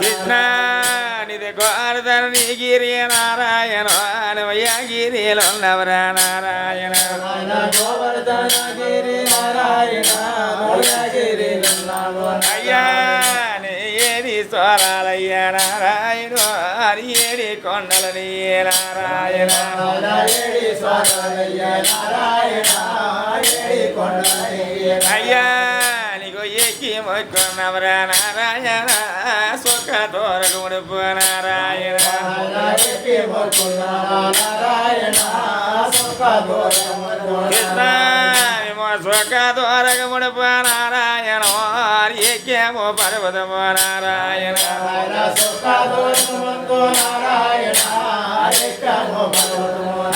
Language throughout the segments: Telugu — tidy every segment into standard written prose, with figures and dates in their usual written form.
కృష్ణ నిధి గోవర్ధని గిరి నారాయణ గిరిలో ఉన్నవరా నారాయణ అయ్యా ఏడి స్వరాలయ్య నారాయణ ఏడి కొండలని నారాయణ అయ్యా నీకు ఎక్కి మొక్కున్నవరా నారాయణ సుఖ తోరగుడుపు నారాయణ కృష్ణ సుఖ తోరగుడుపు నారాయణ ఎక్కేమో పర్వతము నారాయణ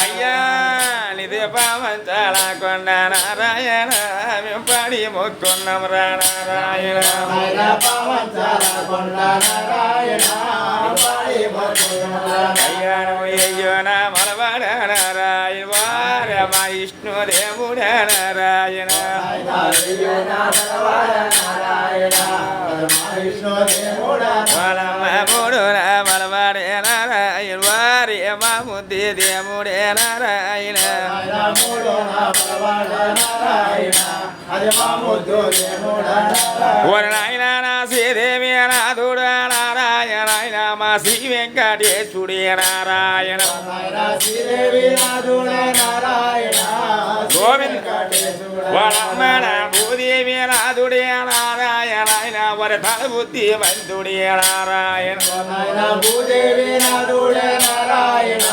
అయ్యా నిధి పావంచాల కొండ నారాయణ పడి మొక్కున్నాం రా నారాయణ అయ్యా అయ్యో నా మలవాడ నారాయణ వార మా విష్ణుదేవుడ నారాయణ మూడు మలవాడే నారాయణ వారి మా ముద్ది దేవుడే నారాయణ నాయన నా శ్రీదేవి నాథుడు నారాయణ మా శ్రీ వెంకటేశుడే నారాయణ గోవింద వరమణ భూదేవి నాథుడే నారాయణ వర తలబుద్ధి వంతుడే నారాయణ భూదేవి నాథుడే నారాయణ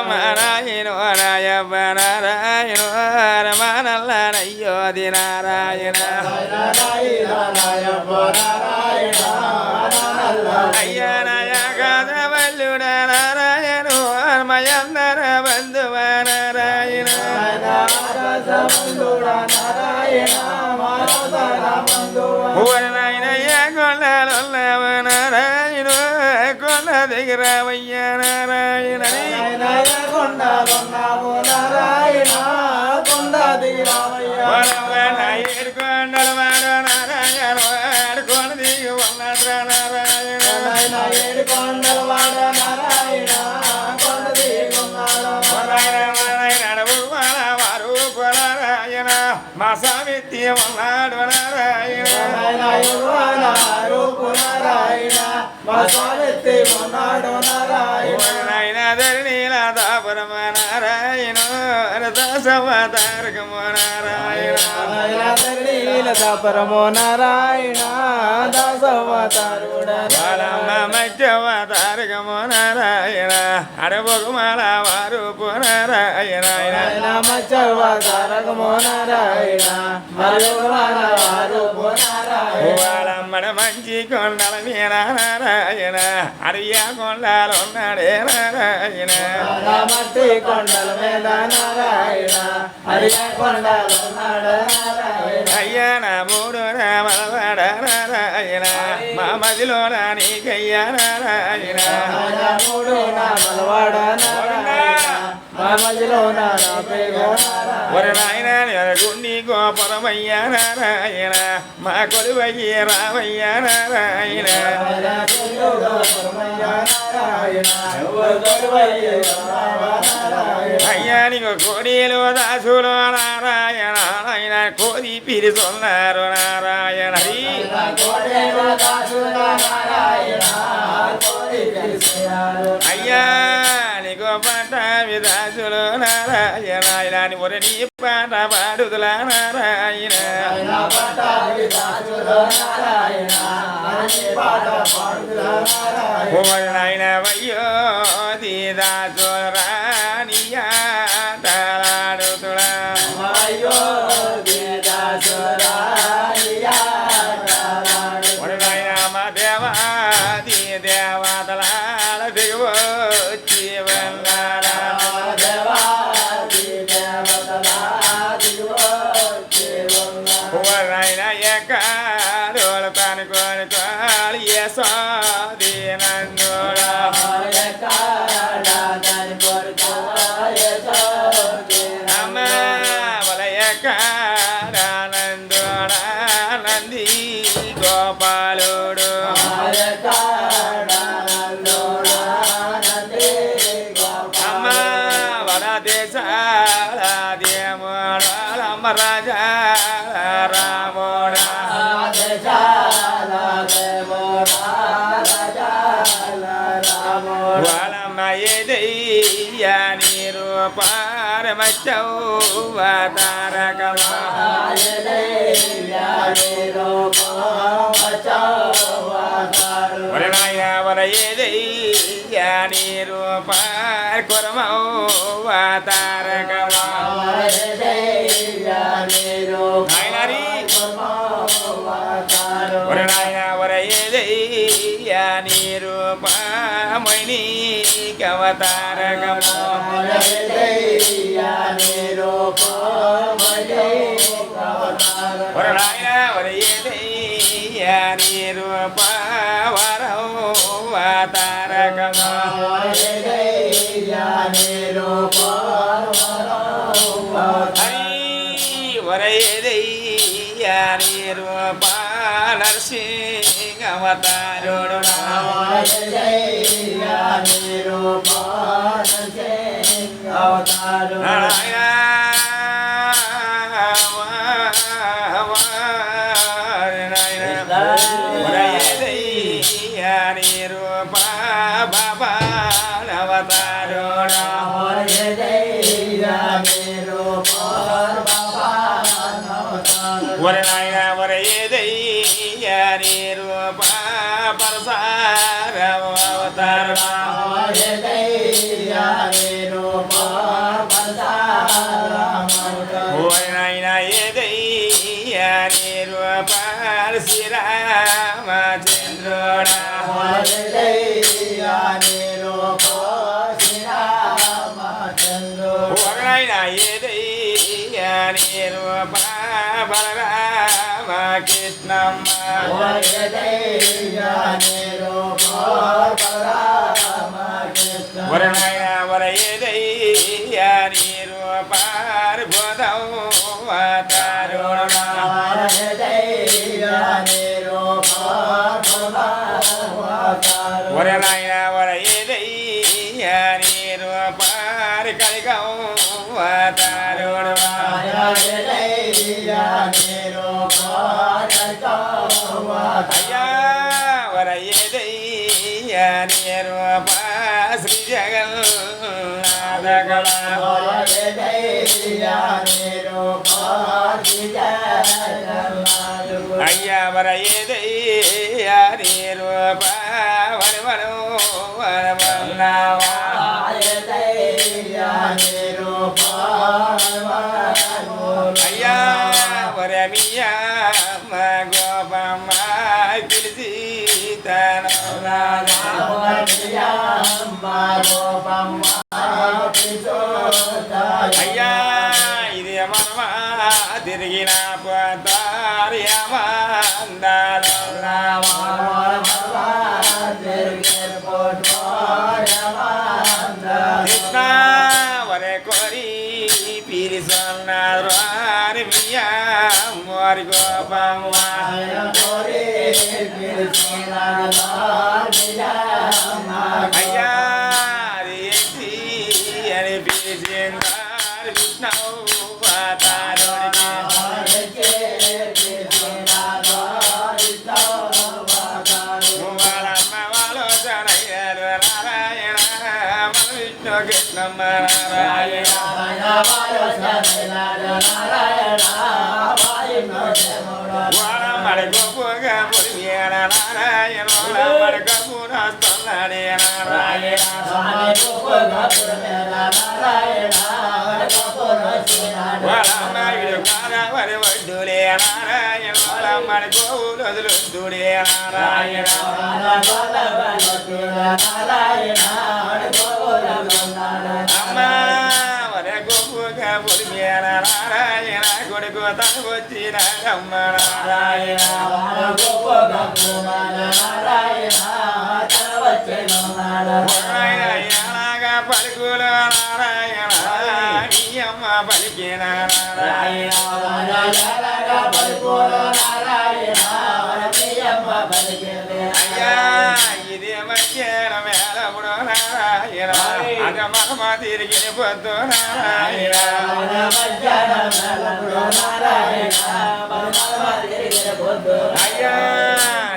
నారాయణ రాయవ్వ నారాయణ రమణల్లనయ్యోది నారాయణ అయ్యా నాయకాద వల్లుడ నారాయణ మయందర బంధువ నారాయణ నాయనయ్య కొండలున్నవ నారాయణ కొండ దగ్గరవయ్య నారాయణ ఏడు కొండలు వాడు నారాయణ కొండ దిగి ఉన్నట్ర నారాయణ వారు నారాయణ మా సావిత్రి ఉన్నాడు నారాయణ నాయన ధరణీల దాపురమ నారాయణ దాసవతారకము నారాయణ పరమో నారాయణ దాసవతారుడ మధ్యవతారకము నారాయణ అడబొగుమాల వారు పునరాయణ మధ్యవతారకమో నారాయణ వాళ్ళమ్మడ మంచి కొండల మీద నారాయణ అడియా కొండలు ఉన్నాడే నారాయణ మట్టి కొండల మీద నారాయణ అడియా కొండలు అయ్యా నా మూడు మలవాడ నారాయణ మా మదిలో నీకయ్యా నారాయణ మూడు మలవాడ ఒరి నాయన గుండి గోపురమయ్యా నారాయణ మా కొలువయ్య రామయ్యా నారాయణ అయ్యా నీకు కోడీలు దాసులు నారాయణ ఆయన కోరి పిలుచున్నారు నారాయణ అయ్యా నీకు పాట విదాసులు నారాయణ ఇలాని ఒరి నీ పాట పాడుదులా నారాయణ నాయన వయ్యో దీదాసులు రానియాటలాడుతుడా నాయన మా దేవాది దేవతలాడ దిగువచ్చి వెళ్ళారా నాయన ఎక్కడోళ్ళు కనుకొని కాళీ స్వాధీనందుడా అమ్మ వలయ కానందుడా నంది ఏది గోపాలుడు అమ్మ వడదేశాల దేముడు అమ్మ రాజా రాముడా వాళ్ళమ్మ ఏదయ్యా నీరు పారమచ్చౌవ తారకమా ఒరే నాయన వర ఏదయ్యా నీరు పారకొరమౌవ తారకమా నాయనారి ఒరే నాయన వర ఏదయ్యా నీరు పామణి కవతారకమా ఒరే నాయన వర ఏదయ్యా నీరు పావరౌవ తారకమా వరయ్యా నీరు నరసింహ అవతారుడు నారాయణ వరయ్యా నీరు బాబా అవతారుడా వర నాయన వర ఏదయ్యా నీరు పరసారవతారుడా వర నాయన ఏదయ్యా నీరు శ్రీరామచంద్రుడా వర నాయన ఏదయ్యా నీరు బలరామ కృష్ణమ్మ వర నాయన వర ఏదయ్యా నీరు పార్వతౌవతారుడా వర నాయన వర ఏదయ్యా నీరు పారికలికౌవతారుడా అయ్యా వర ఏదయ్యా నీరు శ్రీ జగన్నాథగల అయ్యా వర ఏదయ్యా నీరు వరవను వరవన్నావా అయ్యా వరమియా గోపమ్మ పిలిచి తన అయ్యా ఇది మనమా తిరిగిన పోతార్యమందాలో కృష్ణ వరే కోరి పిరిసన్నారు మియా మోరి గోపమ్మ అయ్యా రేసి అని పిలిచినారు కృష్ణ కృష్ణమ్మ నారాయణ వాడమడి గొప్పగా పొడిగేన నారాయణ వాడమడి గొప్ప రాస్తున్నాడే నారాయణ వాడమ్మడి కారవరి వడ్డులే నారాయణ వాడమ్మడి గోవులు వదులుద్దుడే నారాయణ అమ్మ వర గొప్పగా పొడిగేన నారాయణ కొడుకు తను వచ్చినాడమ్మ నారాయణ ఎలాగా పలుకులు నారాయణ నీ అమ్మ పలికిన నారాయణ అయ్యా ఇది మధ్యాహ్న మేళముడు నారాయణ అగ మగమ తిరిగి పొద్దు నారాయణ అయ్యా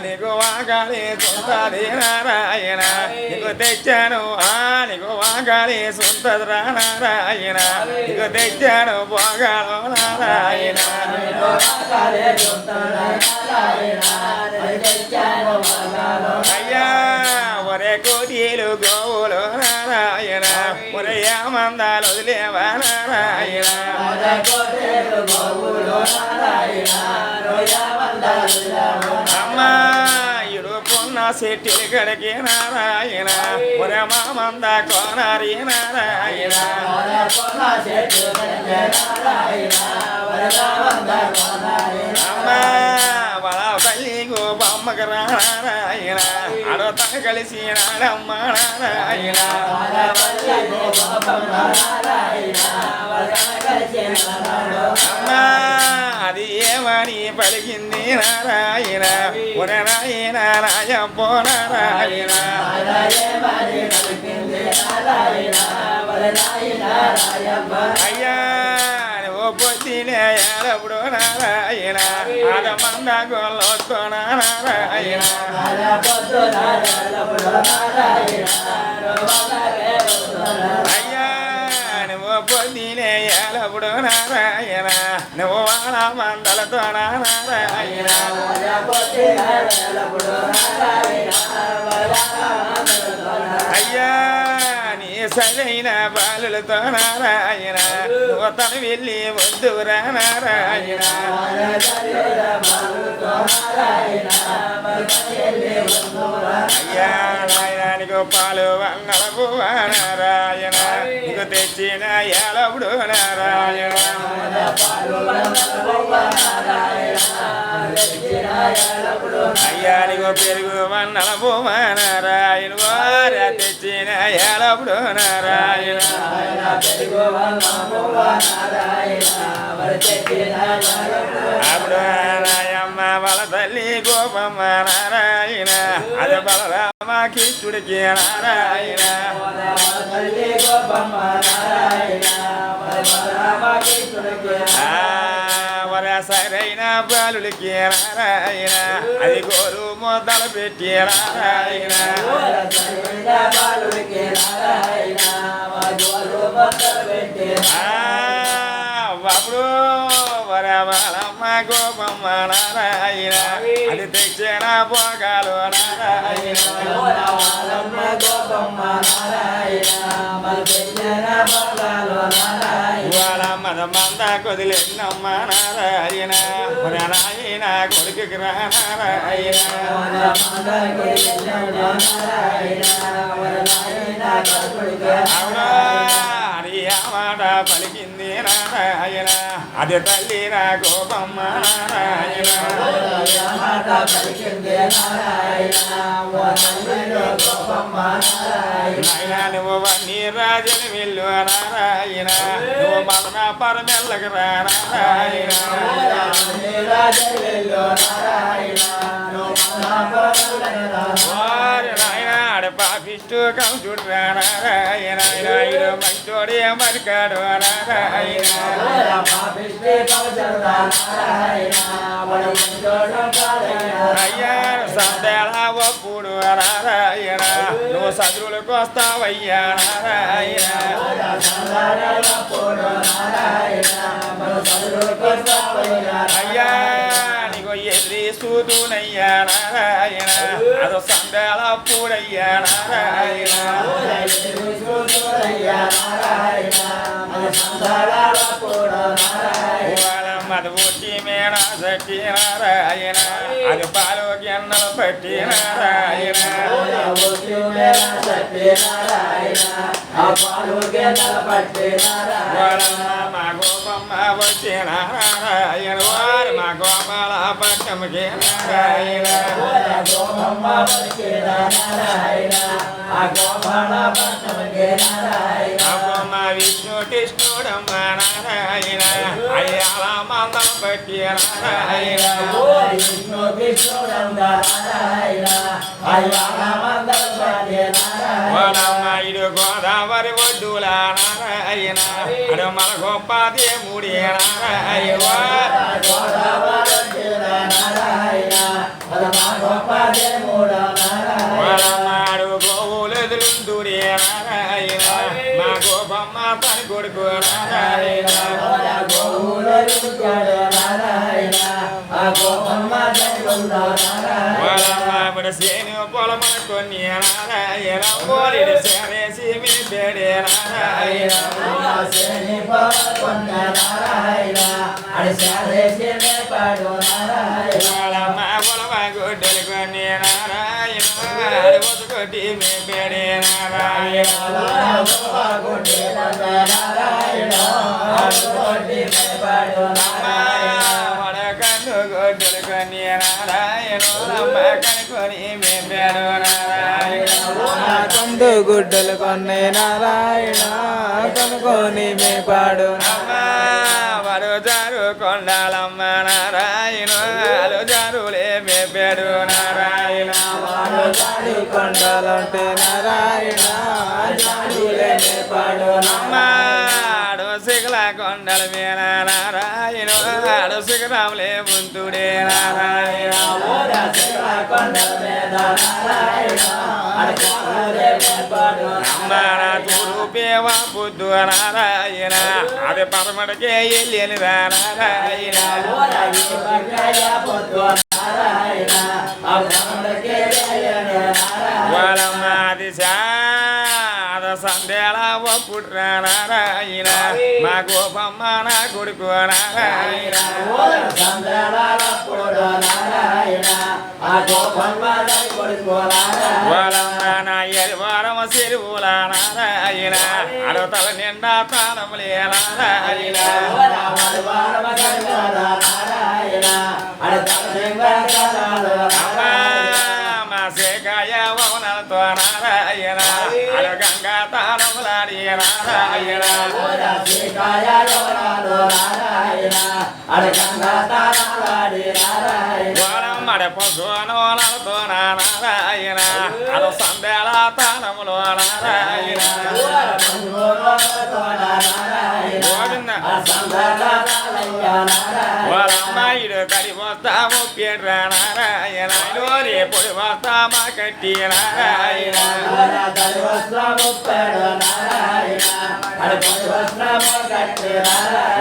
నీకు వాగాలి సొంతది నారాయణ నీకు తెచ్చాను నీకు వాగాలి సొంతది నారాయణ నీకు తెచ్చాను పోగాలు నారాయణ అయ్యా ఒరే కోటీలు గోవులు నారాయణ ఒరే మందాలు వదిలేవా నారాయణ అమ్మా ఇడు పొన్న సెట్టిలు కడికి నారాయణ ఒరే మంద కోనారి నారాయణ అమ్మా వాళ్ళ తల్లి గోపమ్మకి నారాయణ ఆడతా కలిసి నాడమ్మ నారాయణ అమ్మా అది ఏమని పలికింది నారాయణ ఒరే నాయన రాజప్పో నారాయణ అయ్యా నువ్వు పొద్దునే ఎలప్పుడు నారాయణ ఆడమంద గొల్లొత్తు నారాయణ అయ్యా నువ్వు పొద్దునే ఎలప్పుడు నారాయణ నువ్వు వాళ్ళ మందలతో నారాయణ అయ్యా నీ సరైన బాలులతో నారాయణ నువ్వు తను వెళ్ళి వద్దురా నారాయణ అయ్యా నాయనానికి పాలు వంగలపు నారాయణ నీకు తెచ్చిన ఎలప్పుడు నారాయణ అయ్యా నీకు పెరుగు వన్నలపు నారాయణ వారా తెచ్చిన ఎలప్పుడు నారాయణ అప్పుడు నాయమ్మ వాళ్ళ తల్లి గోపమ్మ నారాయణ అది బలరామ కిష్టుడికి నారాయణ వర సరైన బాలుడికి నారాయణ అది గోరు మొదలు పెట్టి నారాయణ అప్పుడు వరమాలమ్మ గోపమ్మ నారాయణ అది తెచ్చిన పోగాలు నారాయణ వాళ్ళ మంద కొదిలినమ్మ నారాయణ నాయన కొడుకుకి రా నారాయణ అవునా అది మాట పలికింది నారాయణ అది తల్లి నా గోపమ్మ నారాయణ నాయన నువ్వు వన్నీ రాజని వెళ్ళు నారాయణ నువ్వు మదన పరమెల్లకి రా నారాయణ వారి నాయన ఆడ పాపిస్తూ కంచుడు రా నారాయణ ఇడు మంచోడే మరికాడు నారాయణ అయ్యా సందేళ ఒప్పుడు నారాయణ నువ్వు సదువులకు వస్తావయ్యా నారాయణ అయ్యా నీకు ఎదురి సూదునయ్యా నారాయణ అదో సందేళ పూడయ్యా నారాయణ మధుమూర్తి మేడ సట్టి నారాయణ అది పాలు గిన్నెలు పట్టి నారాయణ మా గోపమ్మ వచ్చి నారాయణ వారు మా గోపాల పట్టముకి నారాయణ మా విష్ణు కృష్ణుడమ్మ నారాయణ అయ్యాల మందం పట్టి నారాయణ విష్ణు కృష్ణుడమ్మ నారాయణ అయ్యాల మందం పట్టి నారాయణ ఇడు గోదావరి ఒడ్డుల నారాయణ అడు మన గొప్ప దేవుడి నారాయణ నాడు గోవులు ఎదురుందుడి నారాయణ మా గోపమ్మ పని కొడుకు నారాయణ ఇప్పుడు సేను పొలమున కొన్ని నారాయణ పోలిడు సేనేసి మీ పేడే నారాయణ మా పొలమ గుడ్డలు కొన్ని నారాయణ కొట్టి మీ పేడే నారాయణ కన్ను గొడ్డలు కొన్ని నారాయణ కనుకొని మీ పేడు నారాయణ కందు గుడ్డలు కొన్నే నారాయణ కనుకొని మే పాడు వాడు జారు కొండాలమ్మ నారాయణ అలు జారులే మే పేడు నారాయణ కొండాలంటే నారాయణ జాడులే మే పాడు ఆడు శిఖల కొండల మీద నారాయణ ఆడు శిఖరాములే ముంతుడే నారాయణ తూరుపేవా బుద్ధు నారాయణ అది పరమడికే వెళ్ళని నారాయణ వాళ్ళమ్మాది శాద సందేళ పుట్ర నారాయణ మా గోపమ్మ నా కొడుకు నారాయణ వాళ్ళమ్మ నా ఎరివారమ చెరువుల నారాయణ అడతల నిండా తాళములే నారాయణ మా శేఖాయ వనలతో నారాయణ అడ గంగా తాళములాడి నారాయణ వాళ్ళమ్మడ పశువనలతో నారాయణ అడ సందేళ తాళములో నారాయణ వాళ్ళమ్మాయిడు కడి వస్తాము పేర్ర నారాయణ పొడి వస్తామా కట్టి నారాయణ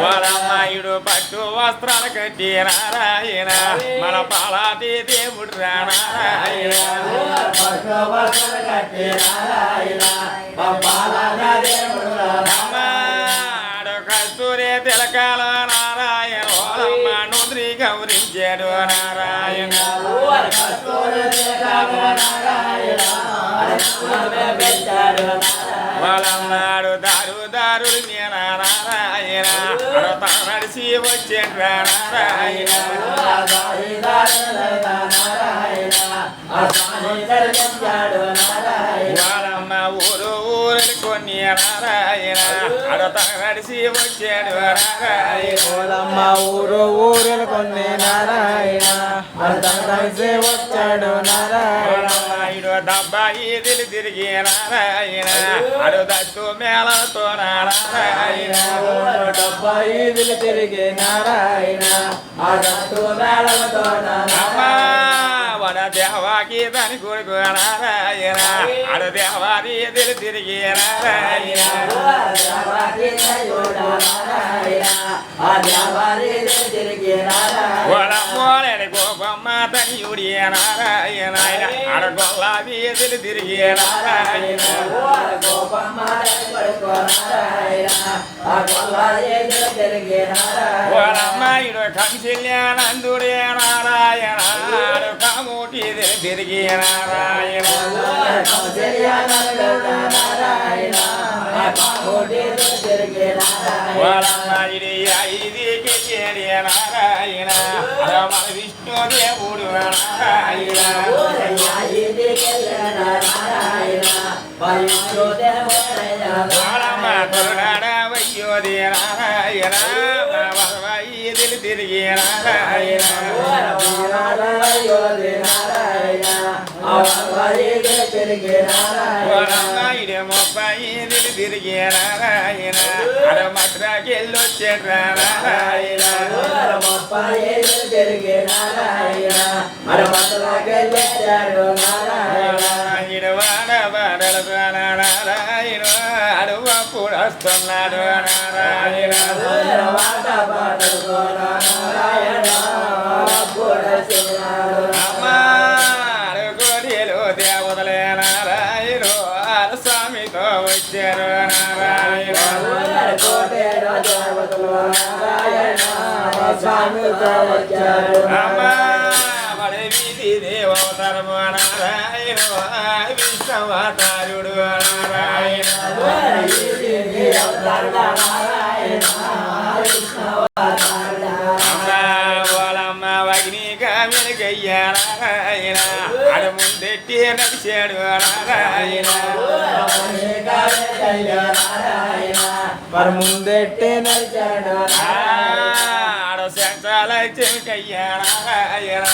వాళ్ళమ్మాయిడు పట్టు వస్త్రాలు కట్టి నారాయణ మన పాలాటి దేవుడు నారాయణ కస్తూరే తిలకాల నారాయణ ఓలమ్మ నుద్రి గౌరించాడు నారాయణ వాళ్ళన్నాడు దారుడు నేను నారాయణ నడిచి వచ్చేట నారాయణ వాళ్ళమ్మ ఊరు కొన్ని నారాయణ నడిచి వచ్చాడు నారాయణ ఊరు కొన్ని నారాయణ వచ్చాడు నారాయణ దబ్బాయి తిరిగి నారాయణ అడు దత్తు మేళతో నారాయణ డబ్బాయి తిరిగి నారాయణ వడ దేవాకి దాని కొడుకు నారాయణ అడు దేవారి తిరిగి నారాయణ వడమోలని గోపమ్మ తనియుడి నారాయణ అడ గొల్లా వీధులు తిరిగి నారాయణ వడమ్మాయిడు కంసిల్యానందుడే నారాయణ అడు కామూటి తిరిగి నారాయణ వడమ్మాయిడి ఐదికి చేడి నారాయణ మన విష్ణుదేవుడు నారాయణ వడమ్మ తొలనాడవయ్యోది నారాయణ వరవాయిదిలు తిరిగి నారాయణ వరవాయిడే 35 తిరిగి నారాయణ అర మద్రాకెళ్ళొచ్చేట్రా నారాయణ ఇడవాడ బాడలు నారాయణ అడువప్పుడు వస్తున్నాడు నారాయణ అమ్మా అడుగుడిలో దేవతలే నారాయణ స్వామితో వచ్చారు నారాయణ అమ్మా మరి వీధి దేవతరము నారాయణ విశ్వవతారుడు నారాయణ వాళ్ళమ్మ వగ్నిగా వెలుగయ్యా నారాయణ అడ ముందెట్టి నడిచాడు నారాయణ మరి ముందెట్టే నడిచాడు ఆడ శంచాల చెవికయ్యా నారాయణ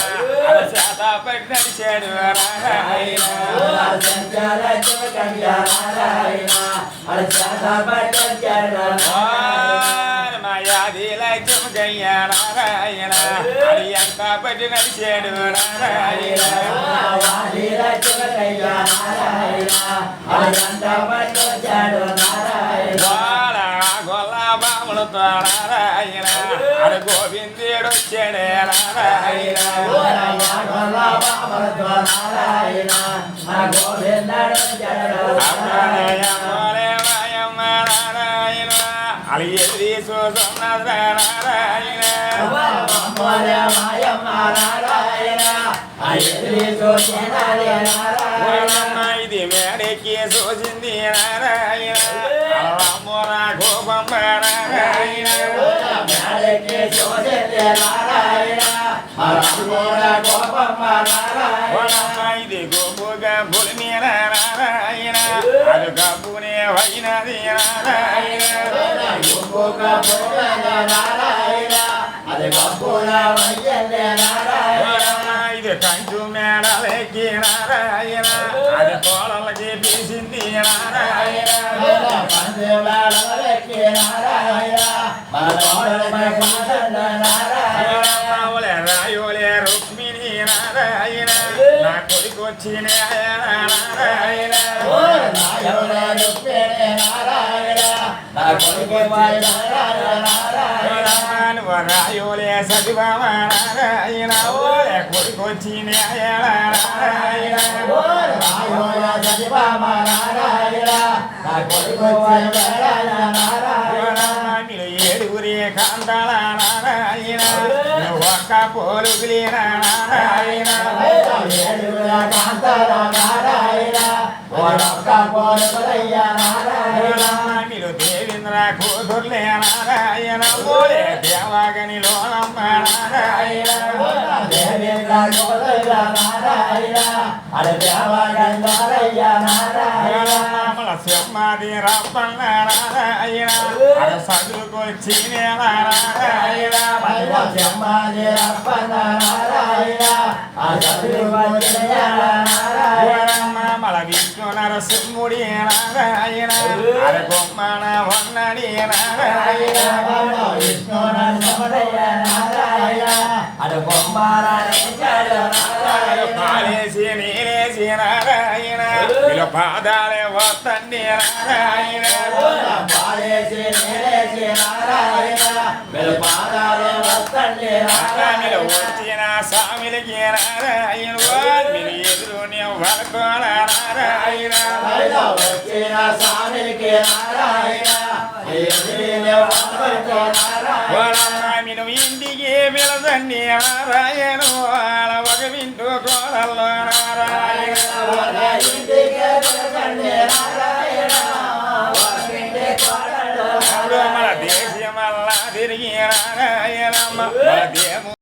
అడ శాత పడి నడిచాడు నారాయణ మాయాదిల చెవికయ్యా నారాయణ అది ఎంత పడి నడిచాడు నారాయణ గొల్ల బాములతో నారాయణ అది గోవిందుడు వచ్చాడే నారాయణ మాయమ్మ నారాయణ అది ఎదిరి చూసున్నది నారాయణ ఇది మేడకి చూసింది నారాయణ అమ్మరా గోపమ్మ నారాయణ ఇది గోపుగా భూమి నారాయణ అది గబ్బునే వైనది నారాయణ ఇది కంచు మేడలకి నారాయణ అది కోడలకి తీసింది నారాయణ రాయోలే రుక్మిణి నారాయణ నా కొడుకు వచ్చిన నారాయణ రాయోలే సతిబామ నారాయణ ఓలే కొడుకు వచ్చిన నారాయణ ఏడుగురి కాంతాల నారాయణ ఒక్క పోలుగులి నారాయణ మీరు దేవేంద్ర కూతుర్లే నారాయణ ఓలే దేవాగని లోనమ్మ నారాయణ సింహాది రప్పన్న నారాయణ అది చదువుకొచ్చిన నారాయణ మల విష్ణు నరసింహుడి నారాయణ అది బొమ్మన వన్నడి నారాయణ పాలేసి నీరేసి నారాయణ పాదాలే వస్తండి నారాయణ వచ్చిన స్వామిలకి నారాయణ మీరు ఎదురు వరకు నారాయణ మీరు ఇంటికి పిలదండి నారాయణ ఒక వింటూ కోడల్లో నారాయణ మన దేశమల్లా తిరిగి నారాయణమ్మ దేము